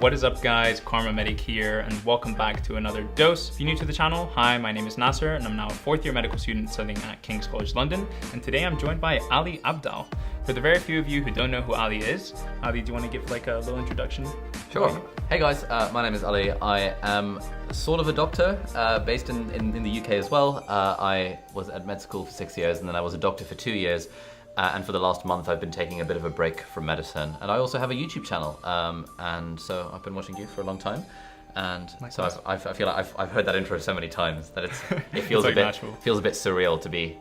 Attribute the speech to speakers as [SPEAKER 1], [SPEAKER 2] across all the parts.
[SPEAKER 1] What is up guys, KharmaMedic here and welcome back to another dose. If you're new to the channel, hi, my name is Nasser and I'm now a fourth year medical student studying at King's College London, and today I'm joined by Ali Abdaal. For the very few of you who don't know who Ali is, Ali, do you want to give like a little introduction?
[SPEAKER 2] Sure. Hey guys, my name is Ali. I am sort of a doctor based in the UK as well. I was at med school for 6 years and then I was a doctor for 2 years. And for the last month, I've been taking a bit of a break from medicine. And I also have a YouTube channel. And so I've been watching you for a long time. And so I feel like I've heard that intro so many times that it feels
[SPEAKER 1] like
[SPEAKER 2] feels a bit surreal to be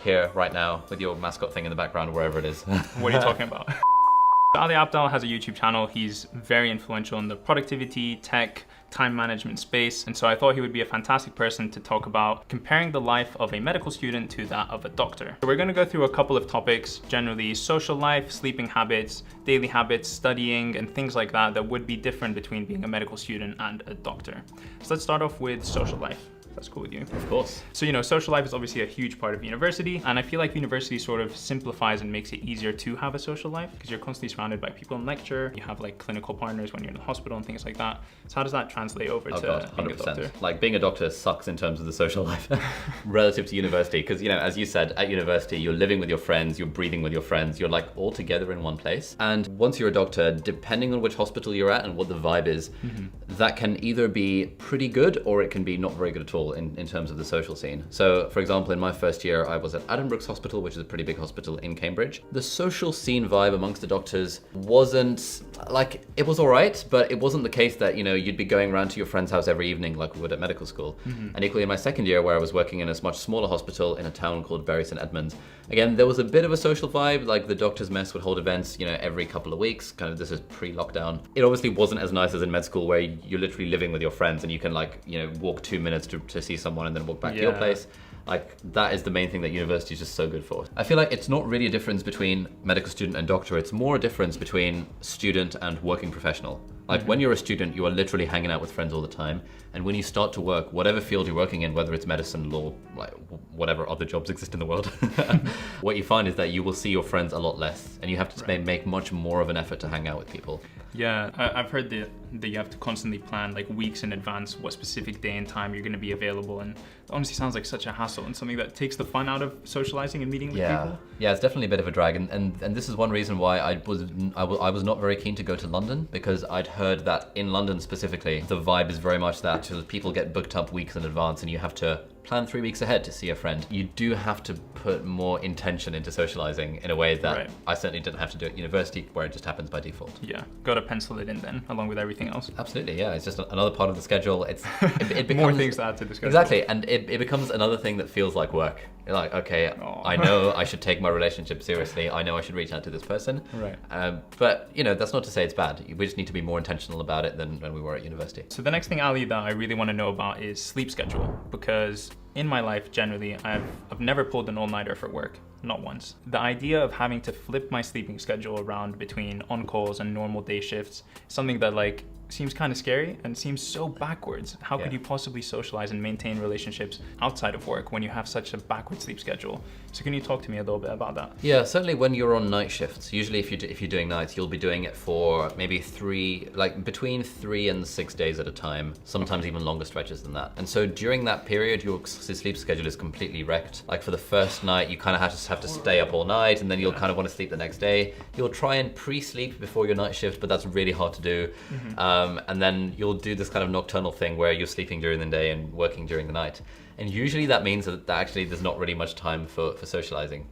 [SPEAKER 2] here right now with your mascot thing in the background, wherever it is.
[SPEAKER 1] What are you talking about? Ali Abdaal has a YouTube channel. He's very influential in the productivity, tech, time management space. And so I thought he would be a fantastic person to talk about comparing the life of a medical student to that of a doctor. So we're going to go through a couple of topics, generally social life, sleeping habits, daily habits, studying, and things like that that would be different between being a medical student and a doctor. So let's start off with social life. That's cool with you.
[SPEAKER 2] Of course.
[SPEAKER 1] So, you know, social life is obviously a huge part of university, and I feel like university sort of simplifies and makes it easier to have a social life because you're constantly surrounded by people in lecture, you have like clinical partners when you're in the hospital and things like that. So how does that translate over to being a doctor?
[SPEAKER 2] Like being a doctor sucks in terms of the social life relative to university because, you know, as you said, at university, you're living with your friends, you're breathing with your friends, you're like all together in one place. And once you're a doctor, depending on which hospital you're at and what the vibe is, that can either be pretty good or it can be not very good at all. In terms of the social scene. So for example, in my first year, I was at Addenbrooke's Hospital, which is a pretty big hospital in Cambridge. The social scene vibe amongst the doctors wasn't like, it was all right, but it wasn't the case that, you know, you'd be going around to your friend's house every evening like we would at medical school. And equally in my second year where I was working in a much smaller hospital in a town called Bury St Edmunds, again, there was a bit of a social vibe, like the doctors mess would hold events, you know, every couple of weeks, kind of this is pre-lockdown. It obviously wasn't as nice as in med school where you're literally living with your friends and you can like, you know, walk 2 minutes to see someone and then walk back to your place. Like that is the main thing that university is just so good for. I feel like it's not really a difference between medical student and doctor, it's more a difference between student and working professional. Like when you're a student, you are literally hanging out with friends all the time. And when you start to work, whatever field you're working in, whether it's medicine, law, like whatever other jobs exist in the world, what you find is that you will see your friends a lot less and you have to make much more of an effort to hang out with people.
[SPEAKER 1] Yeah, I've heard that you have to constantly plan like weeks in advance what specific day and time you're going to be available, and it honestly sounds like such a hassle and something that takes the fun out of socializing and meeting with people.
[SPEAKER 2] Yeah, it's definitely a bit of a drag, and this is one reason why I was not very keen to go to London, because I'd heard that in London specifically, the vibe is very much that people get booked up weeks in advance and you have to plan 3 weeks ahead to see a friend. You do have to put more intention into socializing in a way that I certainly didn't have to do at university, where it just happens by default.
[SPEAKER 1] Yeah, got to pencil it in then, along with everything else.
[SPEAKER 2] Absolutely, yeah. It's just another part of the schedule. It becomes
[SPEAKER 1] more things to add to the schedule.
[SPEAKER 2] Exactly, and it becomes another thing that feels like work. You're like, okay, I know I should take my relationship seriously. I know I should reach out to this person.
[SPEAKER 1] Right.
[SPEAKER 2] But you know, that's not to say it's bad. We just need to be more intentional about it than when we were at university.
[SPEAKER 1] So the next thing, Ali, that I really want to know about is sleep schedule, because in my life, generally, I've never pulled an all-nighter for work, not once. The idea of having to flip my sleeping schedule around between on-calls and normal day shifts is something that like seems kind of scary and seems so backwards. How could you possibly socialize and maintain relationships outside of work when you have such a backward sleep schedule? So can you talk to me a little bit about that?
[SPEAKER 2] Yeah, certainly when you're on night shifts, usually if you're doing nights, you'll be doing it for maybe between 3 and 6 days at a time, sometimes even longer stretches than that. And so during that period, your sleep schedule is completely wrecked. Like for the first night, you kind of have to stay up all night, and then you'll kind of want to sleep the next day. You'll try and pre-sleep before your night shift, but that's really hard to do. And then you'll do this kind of nocturnal thing where you're sleeping during the day and working during the night. And usually that means that actually there's not really much time for socializing.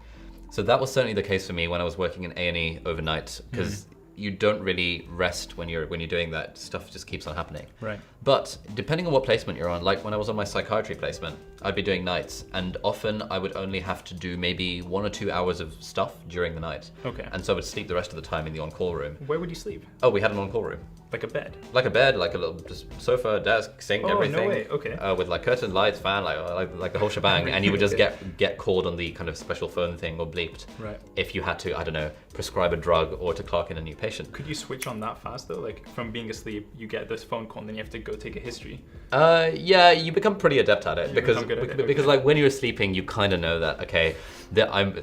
[SPEAKER 2] So that was certainly the case for me when I was working in A&E overnight, because you don't really rest when you're doing that. Stuff just keeps on happening.
[SPEAKER 1] Right.
[SPEAKER 2] But depending on what placement you're on, like when I was on my psychiatry placement, I'd be doing nights, and often I would only have to do maybe 1 or 2 hours of stuff during the night.
[SPEAKER 1] Okay.
[SPEAKER 2] And so I would sleep the rest of the time in the on-call room.
[SPEAKER 1] Where would you sleep?
[SPEAKER 2] Oh, we had an on-call room.
[SPEAKER 1] Like a bed?
[SPEAKER 2] Like a bed, like a little just sofa, desk, sink, everything.
[SPEAKER 1] Oh, no way, okay.
[SPEAKER 2] With like curtains, lights, fan, like the whole shebang. And you would just get called on the kind of special phone thing or bleeped.
[SPEAKER 1] Right.
[SPEAKER 2] If you had to, I don't know, prescribe a drug or to clock in a new patient.
[SPEAKER 1] Could you switch on that fast though? Like from being asleep, you get this phone call and then you have to go take a history.
[SPEAKER 2] Yeah, you become pretty adept at it because
[SPEAKER 1] okay.
[SPEAKER 2] like when you're sleeping, you kind of know that okay, that I'm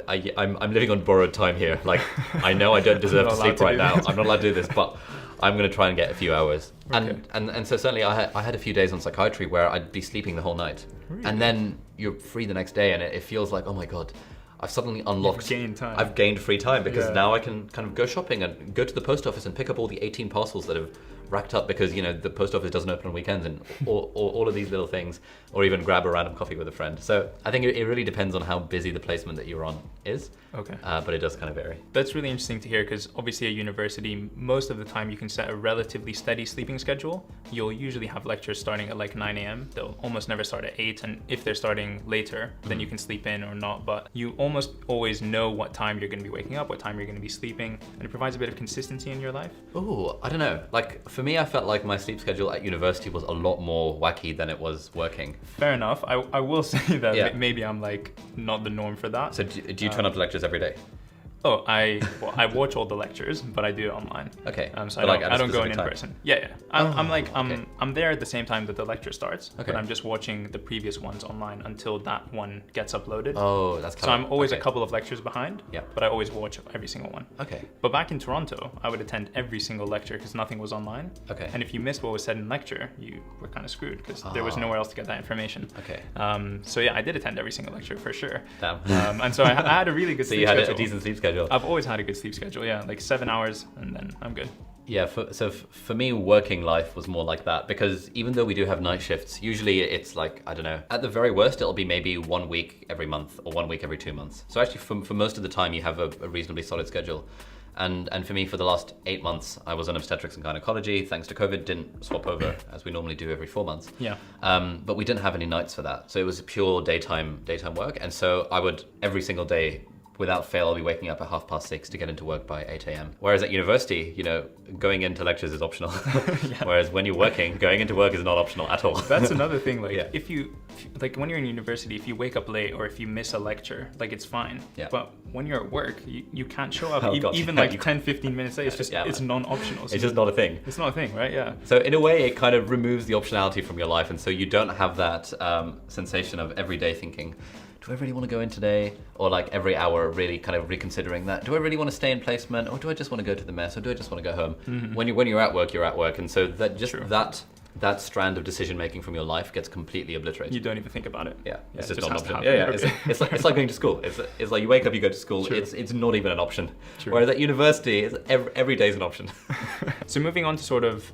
[SPEAKER 2] living on borrowed time here. Like I know I don't deserve to sleep right now. I'm not allowed to do this, but I'm going to try and get a few hours.
[SPEAKER 1] Okay.
[SPEAKER 2] And so certainly I had a few days on psychiatry where I'd be sleeping the whole night.
[SPEAKER 1] Really?
[SPEAKER 2] And then you're free the next day and it feels like, oh my God, I've suddenly unlocked.
[SPEAKER 1] You've gained time.
[SPEAKER 2] I've gained free time because
[SPEAKER 1] Yeah.
[SPEAKER 2] now I can kind of go shopping and go to the post office and pick up all the 18 parcels that have racked up because, you know, the post office doesn't open on weekends and all of these little things, or even grab a random coffee with a friend. So I think it really depends on how busy the placement that you're on is.
[SPEAKER 1] Okay.
[SPEAKER 2] But it does kind of vary.
[SPEAKER 1] That's really interesting to hear because obviously at university, most of the time you can set a relatively steady sleeping schedule. You'll usually have lectures starting at like 9 a.m. They'll almost never start at 8. And if they're starting later, then you can sleep in or not. But you almost always know what time you're going to be waking up, what time you're going to be sleeping. And it provides a bit of consistency in your life.
[SPEAKER 2] Oh, I don't know. Like for me, I felt like my sleep schedule at university was a lot more wacky than it was working.
[SPEAKER 1] Fair enough. I will say that
[SPEAKER 2] Yeah.
[SPEAKER 1] maybe I'm like not the norm for that.
[SPEAKER 2] So do you turn up to lectures every day?
[SPEAKER 1] Oh, I watch all the lectures, but I do it online.
[SPEAKER 2] Okay.
[SPEAKER 1] So
[SPEAKER 2] But, like, at a
[SPEAKER 1] I don't go in
[SPEAKER 2] specific time?
[SPEAKER 1] person. Yeah.
[SPEAKER 2] Okay.
[SPEAKER 1] I'm there at the same time that the lecture starts,
[SPEAKER 2] Okay.
[SPEAKER 1] but I'm just watching the previous ones online until that one gets uploaded.
[SPEAKER 2] Oh, that's kind
[SPEAKER 1] So
[SPEAKER 2] of,
[SPEAKER 1] I'm always
[SPEAKER 2] okay.
[SPEAKER 1] a couple of lectures behind.
[SPEAKER 2] Yeah.
[SPEAKER 1] But I always watch every single one.
[SPEAKER 2] Okay.
[SPEAKER 1] But back in Toronto, I would attend every single lecture because nothing was online.
[SPEAKER 2] Okay.
[SPEAKER 1] And if you missed what was said in lecture, you were kind of screwed because there was nowhere else to get that information.
[SPEAKER 2] Okay.
[SPEAKER 1] So yeah, I did attend every single lecture for sure.
[SPEAKER 2] Damn.
[SPEAKER 1] And so I had a really good
[SPEAKER 2] So
[SPEAKER 1] sleep
[SPEAKER 2] you had
[SPEAKER 1] schedule.
[SPEAKER 2] a decent sleep schedule.
[SPEAKER 1] I've always had a good sleep schedule, yeah, like 7 hours and then I'm good.
[SPEAKER 2] Yeah, for me, working life was more like that because even though we do have night shifts, usually it's like, I don't know, at the very worst, it'll be maybe 1 week every month or 1 week every 2 months. So actually for most of the time, you have a reasonably solid schedule. And for me, for the last 8 months, I was on obstetrics and gynecology. Thanks to COVID, didn't swap over as we normally do every 4 months.
[SPEAKER 1] Yeah.
[SPEAKER 2] But we didn't have any nights for that. So it was pure daytime work. And so I would, every single day, without fail, I'll be waking up at 6:30 to get into work by 8 a.m. Whereas at university, you know, going into lectures is optional. Whereas when you're working, going into work is not optional at all.
[SPEAKER 1] That's another thing, like
[SPEAKER 2] Yeah.
[SPEAKER 1] if you, like when you're in university, if you wake up late or if you miss a lecture, like it's fine.
[SPEAKER 2] Yeah.
[SPEAKER 1] But when you're at work, you can't show up
[SPEAKER 2] Oh,
[SPEAKER 1] even,
[SPEAKER 2] God,
[SPEAKER 1] even
[SPEAKER 2] yeah,
[SPEAKER 1] like
[SPEAKER 2] you
[SPEAKER 1] 10, 15 minutes late. It's just,
[SPEAKER 2] Yeah,
[SPEAKER 1] it's
[SPEAKER 2] man.
[SPEAKER 1] non-optional. So
[SPEAKER 2] It's just not a thing.
[SPEAKER 1] it's not a thing, right? Yeah.
[SPEAKER 2] So in a way, it kind of removes the optionality from your life. And so you don't have that sensation of everyday thinking, do I really want to go in today? Or like every hour really kind of reconsidering that. Do I really want to stay in placement? Or do I just want to go to the mess? Or do I just want to go home?
[SPEAKER 1] Mm-hmm.
[SPEAKER 2] When you're at work, you're at work. And so that just
[SPEAKER 1] True.
[SPEAKER 2] that strand of decision making from your life gets completely obliterated.
[SPEAKER 1] You don't even think about it.
[SPEAKER 2] Yeah, it's
[SPEAKER 1] it
[SPEAKER 2] just
[SPEAKER 1] just
[SPEAKER 2] not an
[SPEAKER 1] has to
[SPEAKER 2] option. Yeah,
[SPEAKER 1] happen.
[SPEAKER 2] yeah. It's like going to school. It's like you wake up, you go to school.
[SPEAKER 1] True.
[SPEAKER 2] It's not even an option.
[SPEAKER 1] True.
[SPEAKER 2] Whereas at university, it's every day is an option.
[SPEAKER 1] So moving on to sort of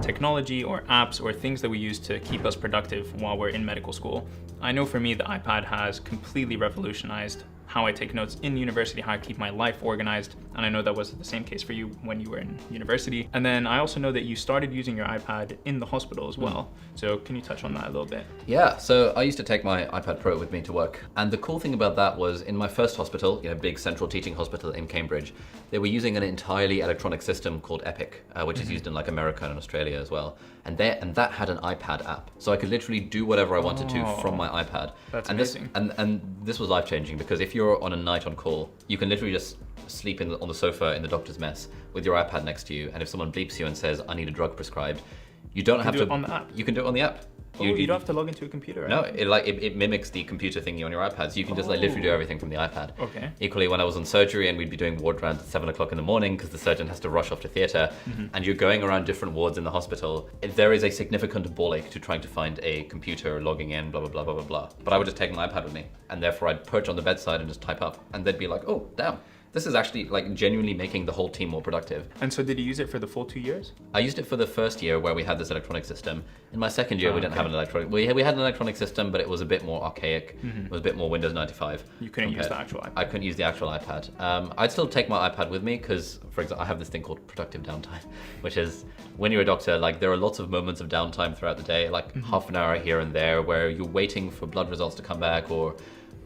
[SPEAKER 1] technology or apps or things that we use to keep us productive while we're in medical school. I know for me, the iPad has completely revolutionized how I take notes in university, how I keep my life organized. And I know that was the same case for you when you were in university. And then I also know that you started using your iPad in the hospital as well. So can you touch on that a little bit?
[SPEAKER 2] Yeah, so I used to take my iPad Pro with me to work. And the cool thing about that was in my first hospital, you know, big central teaching hospital in Cambridge, they were using an entirely electronic system called Epic, which is used in like America and Australia as well. And that had an iPad app. So I could literally do whatever I wanted to from my iPad.
[SPEAKER 1] That's
[SPEAKER 2] and
[SPEAKER 1] amazing.
[SPEAKER 2] And this was life-changing because if you're on a night on call, you can literally just sleep on the sofa in the doctor's mess with your iPad next to you. And if someone bleeps you and says, I need a drug prescribed, you don't have
[SPEAKER 1] do
[SPEAKER 2] to
[SPEAKER 1] it on the app.
[SPEAKER 2] You can do it on the app.
[SPEAKER 1] Oh, you don't have to log into a computer, right?
[SPEAKER 2] No, it mimics the computer thingy on your iPad, so you can just like literally do everything from the iPad.
[SPEAKER 1] Okay.
[SPEAKER 2] Equally, when I was on surgery and we'd be doing ward rounds at 7 o'clock in the morning because the surgeon has to rush off to theatre, and you're going around different wards in the hospital, there is a significant ball ache to trying to find a computer, logging in, blah, blah, blah, blah, blah, blah. But I would just take my iPad with me, and therefore I'd perch on the bedside and just type up, and they'd be like, oh, damn. This is actually like genuinely making the whole team more productive.
[SPEAKER 1] And so did you use it for the full 2 years?
[SPEAKER 2] I used it for the first year where we had this electronic system. In my second year, we didn't have an electronic. We had an electronic system, but it was a bit more archaic. It was a bit more Windows 95.
[SPEAKER 1] You couldn't use the actual iPad.
[SPEAKER 2] I couldn't use the actual iPad. I'd still take my iPad with me because, for example, I have this thing called productive downtime, which is when you're a doctor, like there are lots of moments of downtime throughout the day, like half an hour here and there, where you're waiting for blood results to come back, or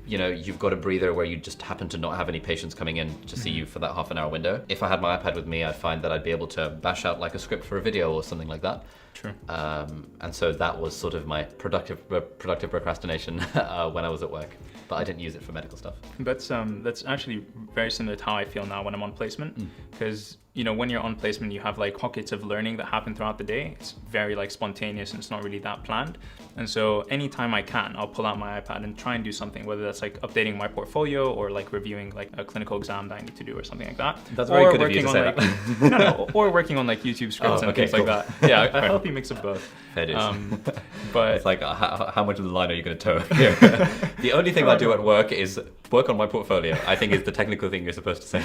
[SPEAKER 2] you know, you've got a breather where you just happen to not have any patients coming in to see you for that half an hour window. If I had my iPad with me, I'd find that I'd be able to bash out like a script for a video or something like that.
[SPEAKER 1] True.
[SPEAKER 2] And so that was sort of my productive procrastination when I was at work. But I didn't use it for medical stuff.
[SPEAKER 1] That's actually very similar to how I feel now when I'm on placement, because you know, when you're on placement, you have like pockets of learning that happen throughout the day. It's very like spontaneous and it's not really that planned. And so anytime I can, I'll pull out my iPad and try and do something, whether that's like updating my portfolio or like reviewing like a clinical exam that I need to do or something like that.
[SPEAKER 2] That's very good of you to say
[SPEAKER 1] like,
[SPEAKER 2] that.
[SPEAKER 1] no, or working on like YouTube scripts and things like that. Yeah, a healthy mix of both.
[SPEAKER 2] It is.
[SPEAKER 1] But
[SPEAKER 2] it's like, how much of the line are you going to toe here? The only thing I do at work is work on my portfolio, I think is the technical thing you're supposed to say.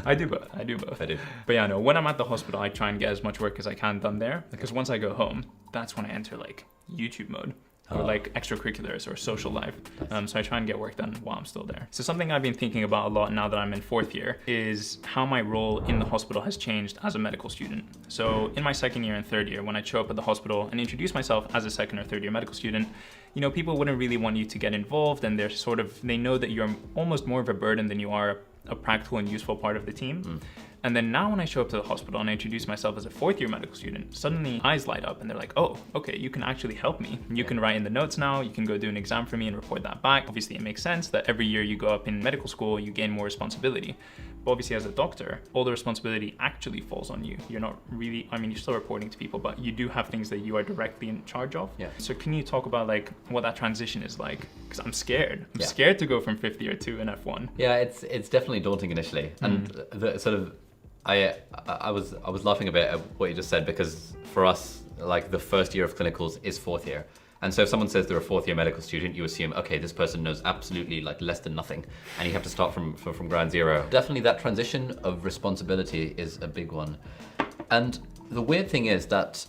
[SPEAKER 1] I do both. I do. But yeah, no, when I'm at the hospital, I try and get as much work as I can done there, because once I go home, that's when I enter like YouTube mode. Or like extracurriculars or social life. So I try and get work done while I'm still there. So something I've been thinking about a lot now that I'm in 4th year is how my role in the hospital has changed as a medical student. So in my 2nd year and 3rd year, when I show up at the hospital and introduce myself as a 2nd or 3rd year medical student, you know, people wouldn't really want you to get involved, and they know that you're almost more of a burden than you are a practical and useful part of the team. And then now when I show up to the hospital and I introduce myself as a 4th year medical student, suddenly eyes light up and they're like, oh, okay, you can actually help me. You can write in the notes now, you can go do an exam for me and report that back. Obviously it makes sense that every year you go up in medical school, you gain more responsibility. But obviously as a doctor, all the responsibility actually falls on you. You're not really, I mean, you're still reporting to people, but you do have things that you are directly in charge of. Yeah. So can you talk about like what that transition is like? Because I'm scared. I'm scared to go from 5th year to an F1.
[SPEAKER 2] Yeah, it's definitely daunting initially. And the sort of, I was laughing a bit at what you just said, because for us, like the first year of clinicals is 4th year. And so if someone says they're a 4th year medical student, you assume, okay, this person knows absolutely like less than nothing, and you have to start from ground zero. Definitely that transition of responsibility is a big one. And the weird thing is that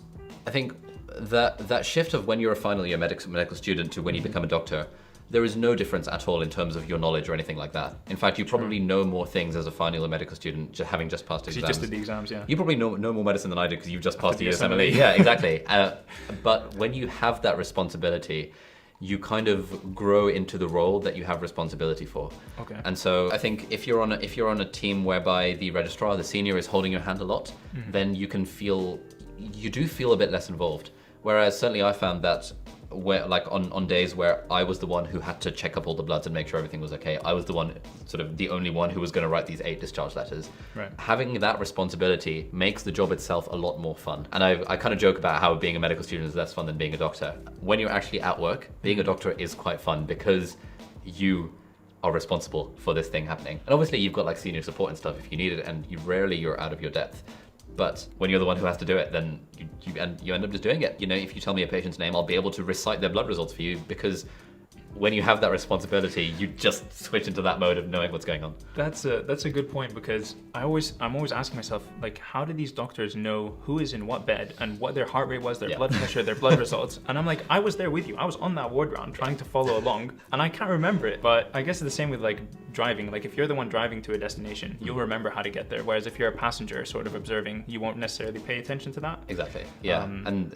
[SPEAKER 2] I think that shift of when you're a final year medical student to when you become a doctor, there is no difference at all in terms of your knowledge or anything like that. In fact, you probably know more things as a final year medical student having just passed exams.
[SPEAKER 1] You just did the exams, yeah.
[SPEAKER 2] You probably know more medicine than I did because you just passed the USMLE. Yeah, exactly. But when you have that responsibility, you kind of grow into the role that you have responsibility for. Okay. And so I think if you're on a team whereby the registrar, the senior, is holding your hand a lot, then you do feel a bit less involved. Whereas certainly I found that where like on days where I was the one who had to check up all the bloods and make sure everything was okay, I was the one, sort of the only one who was going to write these 8 discharge letters. Right. Having that responsibility makes the job itself a lot more fun. And I kind of joke about how being a medical student is less fun than being a doctor. When you're actually at work, being a doctor is quite fun because you are responsible for this thing happening. And obviously you've got like senior support and stuff if you need it, and you're out of your depth. But when you're the one who has to do it, then you end up just doing it. You know, if you tell me a patient's name, I'll be able to recite their blood results for you, because when you have that responsibility, you just switch into that mode of knowing what's going on.
[SPEAKER 1] That's a good point, because I'm always asking myself, like, how do these doctors know who is in what bed and what their heart rate was, their blood pressure, their blood results? And I'm like, I was there with you. I was on that ward round trying to follow along, and I can't remember it. But I guess it's the same with like driving. Like if you're the one driving to a destination, you'll remember how to get there. Whereas if you're a passenger sort of observing, you won't necessarily pay attention to that.
[SPEAKER 2] Exactly. Yeah. And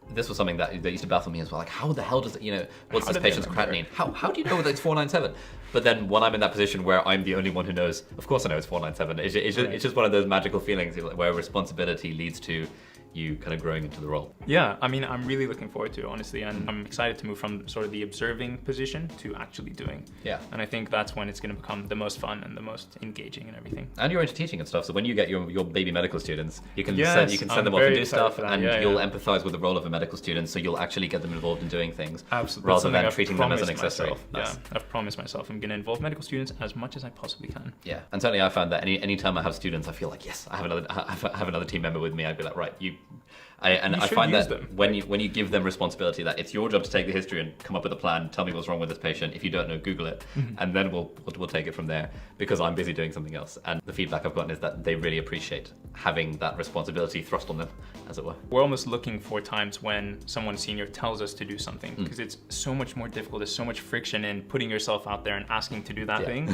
[SPEAKER 2] this was something that used to baffle me as well. Like, how the hell does it, what's this patient's creatinine? How do you know that it's 497? But then when I'm in that position where I'm the only one who knows, of course I know it's 497. It's just one of those magical feelings where responsibility leads to you kind of growing into the role.
[SPEAKER 1] Yeah, I mean, I'm really looking forward to it, honestly, and I'm excited to move from sort of the observing position to actually doing. Yeah. And I think that's when it's going to become the most fun and the most engaging and everything.
[SPEAKER 2] And you're into teaching and stuff, so when you get your baby medical students, you can send them off and do stuff, and you'll empathize with the role of a medical student, so you'll actually get them involved in doing things.
[SPEAKER 1] Absolutely.
[SPEAKER 2] Rather than treating them as an accessory.
[SPEAKER 1] Nice. Yeah, I've promised myself I'm going to involve medical students as much as I possibly can.
[SPEAKER 2] Yeah, and certainly I found that any time I have students, I feel like, yes, I have another team member with me. I'd be like, right, I find that when you give them responsibility, that it's your job to take the history and come up with a plan, tell me what's wrong with this patient. If you don't know, Google it, and then we'll take it from there, because I'm busy doing something else. And the feedback I've gotten is that they really appreciate having that responsibility thrust on them, as it were. We're
[SPEAKER 1] almost looking for times when someone senior tells us to do something, because it's so much more difficult. There's so much friction in putting yourself out there and asking to do that thing.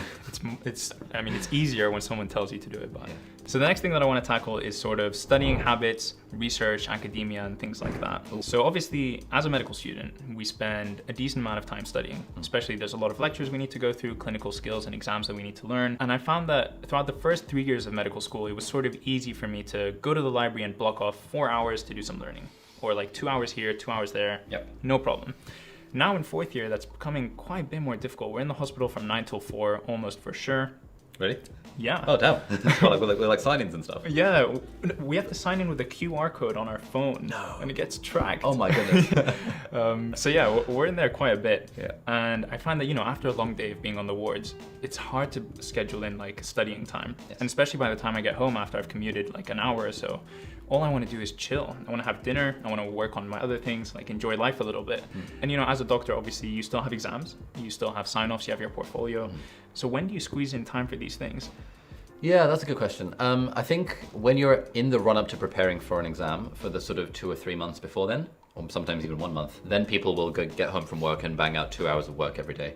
[SPEAKER 1] It's easier when someone tells you to do it. But so the next thing that I want to tackle is sort of studying habits, research, academia, and things like that. So obviously, as a medical student, we spend a decent amount of time studying. Especially, there's a lot of lectures we need to go through, clinical skills and exams that we need to learn. And I found that throughout the first 3 years of medical school, it was sort of easy for me to go to the library and block off 4 hours to do some learning, or like 2 hours here, 2 hours there. No problem. Now in 4th year, that's becoming quite a bit more difficult. We're in the hospital from 9 till 4, almost for sure.
[SPEAKER 2] Really?
[SPEAKER 1] Yeah.
[SPEAKER 2] Oh, damn. Well, like, with like sign-ins and stuff.
[SPEAKER 1] Yeah, we have to sign in with a QR code on our phone.
[SPEAKER 2] No.
[SPEAKER 1] And it gets tracked.
[SPEAKER 2] Oh my goodness.
[SPEAKER 1] So yeah, we're in there quite a bit.
[SPEAKER 2] Yeah.
[SPEAKER 1] And I find that, you know, after a long day of being on the wards, it's hard to schedule in like studying time.
[SPEAKER 2] Yes.
[SPEAKER 1] And especially by the time I get home after I've commuted like an hour or so, all I want to do is chill. I want to have dinner. I want to work on my other things, like enjoy life a little bit. And, you know, as a doctor, obviously, you still have exams. You still have sign-offs. You have your portfolio. So when do you squeeze in time for these things?
[SPEAKER 2] Yeah, that's a good question. I think when you're in the run-up to preparing for an exam for the sort of 2 or 3 months before then, or sometimes even 1 month, then people will get home from work and bang out 2 hours of work every day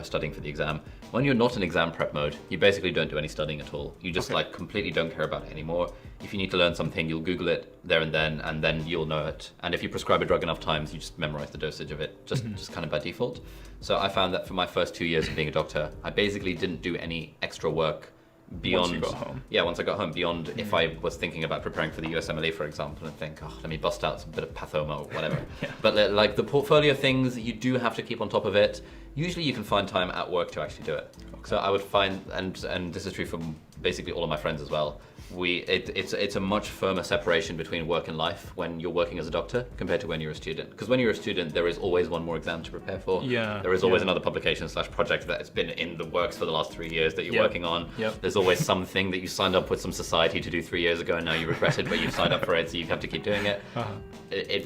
[SPEAKER 2] studying for the exam. When you're not in exam prep mode, you basically don't do any studying at all. You just like completely don't care about it anymore. If you need to learn something, you'll Google it there and then you'll know it. And if you prescribe a drug enough times, you just memorize the dosage of it, just kind of by default. So I found that for my first 2 years of being a doctor, I basically didn't do any extra work beyond
[SPEAKER 1] once you got home.
[SPEAKER 2] Yeah, once I got home, beyond if I was thinking about preparing for the USMLE, for example, and think, oh, let me bust out some bit of pathoma or whatever. But like the portfolio things, you do have to keep on top of it. Usually you can find time at work to actually do it. So I would find, and this is true for basically all of my friends as well, it's a much firmer separation between work and life when you're working as a doctor compared to when you're a student. Because when you're a student, there is always one more exam to prepare for.
[SPEAKER 1] Yeah.
[SPEAKER 2] There is always another publication / project that has been in the works for the last 3 years that you're working on.
[SPEAKER 1] Yep.
[SPEAKER 2] There's always something that you signed up with some society to do 3 years ago and now you regret it, but you've signed up for it, so you have to keep doing it.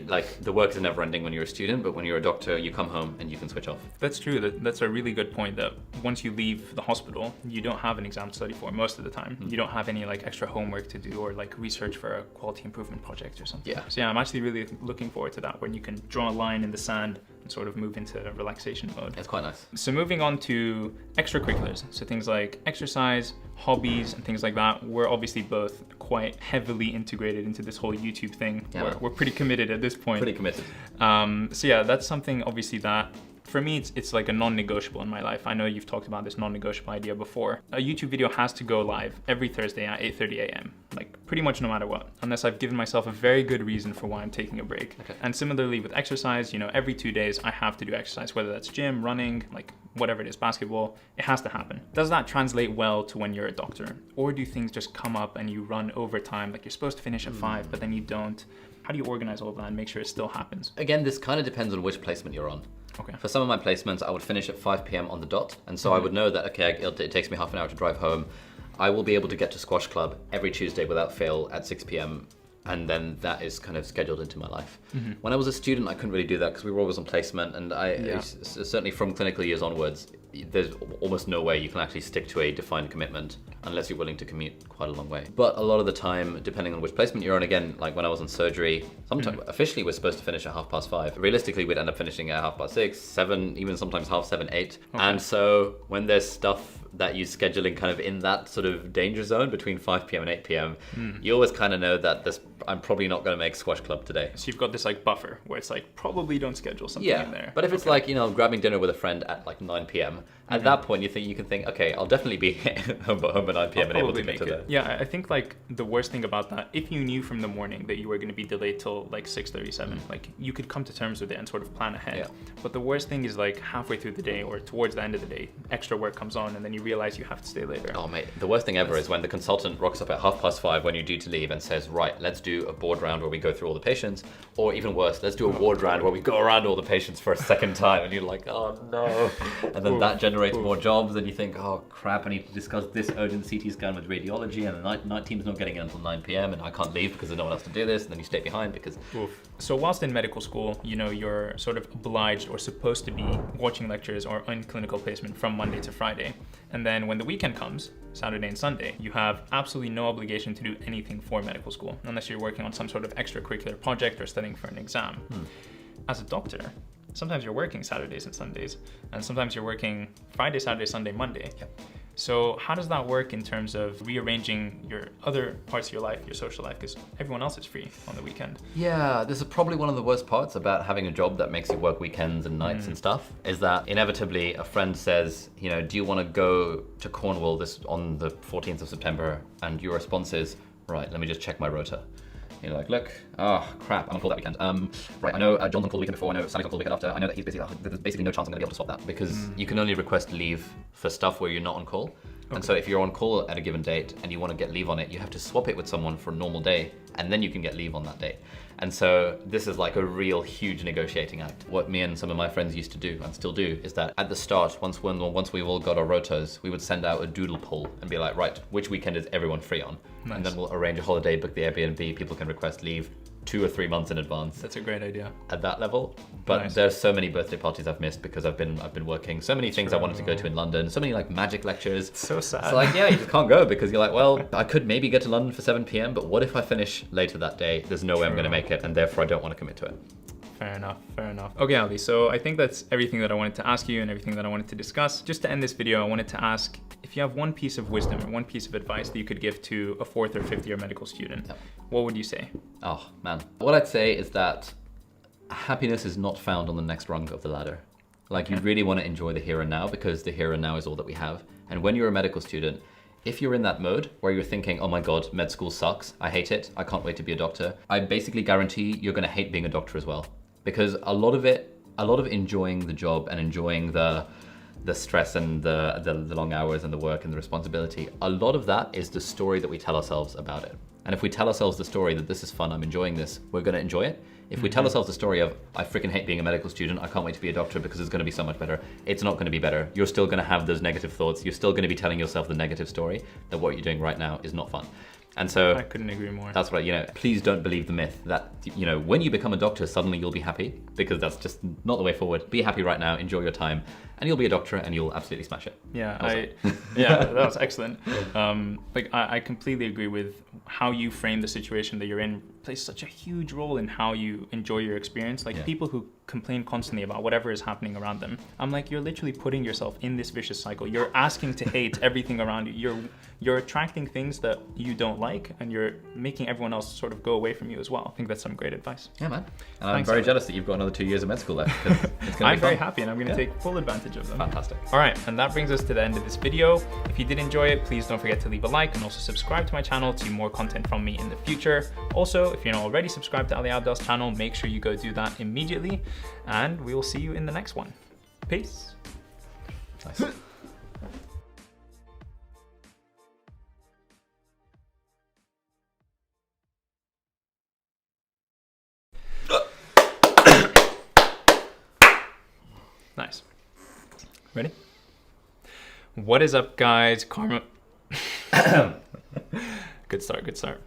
[SPEAKER 2] Like the work is never ending when you're a student, but when you're a doctor, you come home and you can switch off.
[SPEAKER 1] That's true. That's a really good point, that once you leave the hospital, you don't have an exam to study for most of the time. You don't have any like extra homework to do or like research for a quality improvement project or something.
[SPEAKER 2] Yeah.
[SPEAKER 1] So yeah, I'm actually really looking forward to that, when you can draw a line in the sand and sort of move into relaxation mode.
[SPEAKER 2] It's quite nice.
[SPEAKER 1] So moving on to extracurriculars, so things like exercise, hobbies, and things like that. We're obviously both quite heavily integrated into this whole YouTube thing.
[SPEAKER 2] Yeah.
[SPEAKER 1] We're pretty committed at this point.
[SPEAKER 2] Pretty committed.
[SPEAKER 1] So yeah, that's something obviously that for me, it's like a non-negotiable in my life. I know you've talked about this non-negotiable idea before. A YouTube video has to go live every Thursday at 8:30 a.m. Like pretty much no matter what, unless I've given myself a very good reason for why I'm taking a break.
[SPEAKER 2] Okay.
[SPEAKER 1] And similarly with exercise, you know, every 2 days I have to do exercise, whether that's gym, running, like whatever it is, basketball, it has to happen. Does that translate well to when you're a doctor? Or do things just come up and you run overtime, like you're supposed to finish at 5, but then you don't? How do you organize all of that and make sure it still happens?
[SPEAKER 2] Again, this kind of depends on which placement you're on.
[SPEAKER 1] Okay.
[SPEAKER 2] For some of my placements, I would finish at 5 p.m. on the dot. And so I would know that, okay, it takes me half an hour to drive home. I will be able to get to squash club every Tuesday without fail at 6 p.m. And then that is kind of scheduled into my life. When I was a student, I couldn't really do that because we were always on placement. And certainly from clinical years onwards, there's almost no way you can actually stick to a defined commitment unless you're willing to commute quite a long way. But a lot of the time, depending on which placement you're on, again, like when I was on surgery, sometimes officially we're supposed to finish at 5:30. Realistically, we'd end up finishing at 6:30, 7, even sometimes 7:30, 8. And so when there's stuff that you scheduling kind of in that sort of danger zone between 5 p.m. and 8 p.m, you always kind of know that I'm probably not going to make squash club today.
[SPEAKER 1] So you've got this like buffer where it's like, probably don't schedule something in there.
[SPEAKER 2] But if it's like, you know, grabbing dinner with a friend at like 9 p.m, at that point you can think, okay, I'll definitely be home by 9 p.m. and able to get to that.
[SPEAKER 1] Yeah, I think like the worst thing about that, if you knew from the morning that you were going to be delayed till like 6:37, like you could come to terms with it and sort of plan ahead.
[SPEAKER 2] Yeah.
[SPEAKER 1] But the worst thing is like halfway through the day or towards the end of the day, extra work comes on and then you realize you have to stay later.
[SPEAKER 2] Oh mate, the worst thing ever is when the consultant rocks up at 5:30 when you're due to leave and says, right, let's do a board round where we go through all the patients, or even worse, let's do a ward round where we go around all the patients for a second time, and you're like, oh no. And then that generates more jobs, and you think, oh crap, I need to discuss this urgent CT scan with radiology, and the night team's not getting in until 9 p.m, and I can't leave because there's no one else to do this, and then you stay behind because...
[SPEAKER 1] So whilst in medical school, you know, you're sort of obliged or supposed to be watching lectures or in clinical placement from Monday to Friday. And then when the weekend comes, Saturday and Sunday, you have absolutely no obligation to do anything for medical school unless you're working on some sort of extracurricular project or studying for an exam. As a doctor, sometimes you're working Saturdays and Sundays, and sometimes you're working Friday, Saturday, Sunday, Monday. So how does that work in terms of rearranging your other parts of your life, your social life, because everyone else is free on the weekend?
[SPEAKER 2] Yeah, this is probably one of the worst parts about having a job that makes you work weekends and nights and stuff, is that inevitably a friend says, you know, do you want to go to Cornwall on the 14th of September? And your response is, right, let me just check my rota. You're like, look, oh crap, I'm on call that weekend. Right, I know John's on call the weekend before, I know Sally's on call the weekend after, I know that he's busy. There's basically no chance I'm gonna be able to swap that because you can only request leave for stuff where you're not on call. And so if you're on call at a given date and you want to get leave on it, you have to swap it with someone for a normal day, and then you can get leave on that day. And so this is like a real huge negotiating act. What me and some of my friends used to do, and still do, is that at the start, once we've all got our rotas, we would send out a doodle poll and be like, right, which weekend is everyone free on?
[SPEAKER 1] Nice.
[SPEAKER 2] And then we'll arrange a holiday, book the Airbnb, people can request leave 2 or 3 months in advance.
[SPEAKER 1] That's a great idea.
[SPEAKER 2] At that level. But
[SPEAKER 1] Nice.
[SPEAKER 2] there's so many birthday parties I've missed because I've been working. So many things I wanted to go to in London, so many like magic lectures.
[SPEAKER 1] So sad.
[SPEAKER 2] It's like, yeah, you just can't go because you're like, well, I could maybe get to London for 7 p.m, but what if I finish later that day? There's no way I'm gonna make it, and therefore I don't want to commit to it.
[SPEAKER 1] Fair enough, fair enough. Okay, Ali, so I think that's everything that I wanted to ask you and everything that I wanted to discuss. Just to end this video, I wanted to ask if you have one piece of wisdom or one piece of advice that you could give to a 4th or 5th year medical student, what would you say?
[SPEAKER 2] Oh, man. What I'd say is that happiness is not found on the next rung of the ladder. Like, you really want to enjoy the here and now because the here and now is all that we have. And when you're a medical student, if you're in that mode where you're thinking, oh my God, med school sucks, I hate it, I can't wait to be a doctor, I basically guarantee you're going to hate being a doctor as well. Because a lot of enjoying the job and enjoying the stress and the long hours and the work and the responsibility, a lot of that is the story that we tell ourselves about it. And if we tell ourselves the story that this is fun, I'm enjoying this, we're gonna enjoy it. If we tell ourselves the story of, I freaking hate being a medical student, I can't wait to be a doctor because it's gonna be so much better, it's not gonna be better. You're still gonna have those negative thoughts. You're still gonna be telling yourself the negative story that what you're doing right now is not fun. And so
[SPEAKER 1] I couldn't agree more.
[SPEAKER 2] That's what, please don't believe the myth that, when you become a doctor, suddenly you'll be happy, because that's just not the way forward. Be happy right now, enjoy your time, and you'll be a doctor and you'll absolutely smash it.
[SPEAKER 1] Yeah, that was excellent. I completely agree with how you frame the situation that you're in. Plays such a huge role in how you enjoy your experience. People who complain constantly about whatever is happening around them, I'm like, you're literally putting yourself in this vicious cycle. You're asking to hate everything around you. You're attracting things that you don't like, and you're making everyone else sort of go away from you as well. I think that's some great advice.
[SPEAKER 2] Yeah, man. And I'm very jealous that you've got another 2 years of med school left.
[SPEAKER 1] I'm very happy, and I'm going to take full advantage of them.
[SPEAKER 2] Fantastic.
[SPEAKER 1] All right, and that brings us to the end of this video. If you did enjoy it, please don't forget to leave a like and also subscribe to my channel to see more content from me in the future. Also, if you're not already subscribed to Ali Abdaal's channel, make sure you go do that immediately, and we will see you in the next one. Peace.
[SPEAKER 2] Nice.
[SPEAKER 1] Nice. Ready? What is up, guys? Karma. Good start, good start.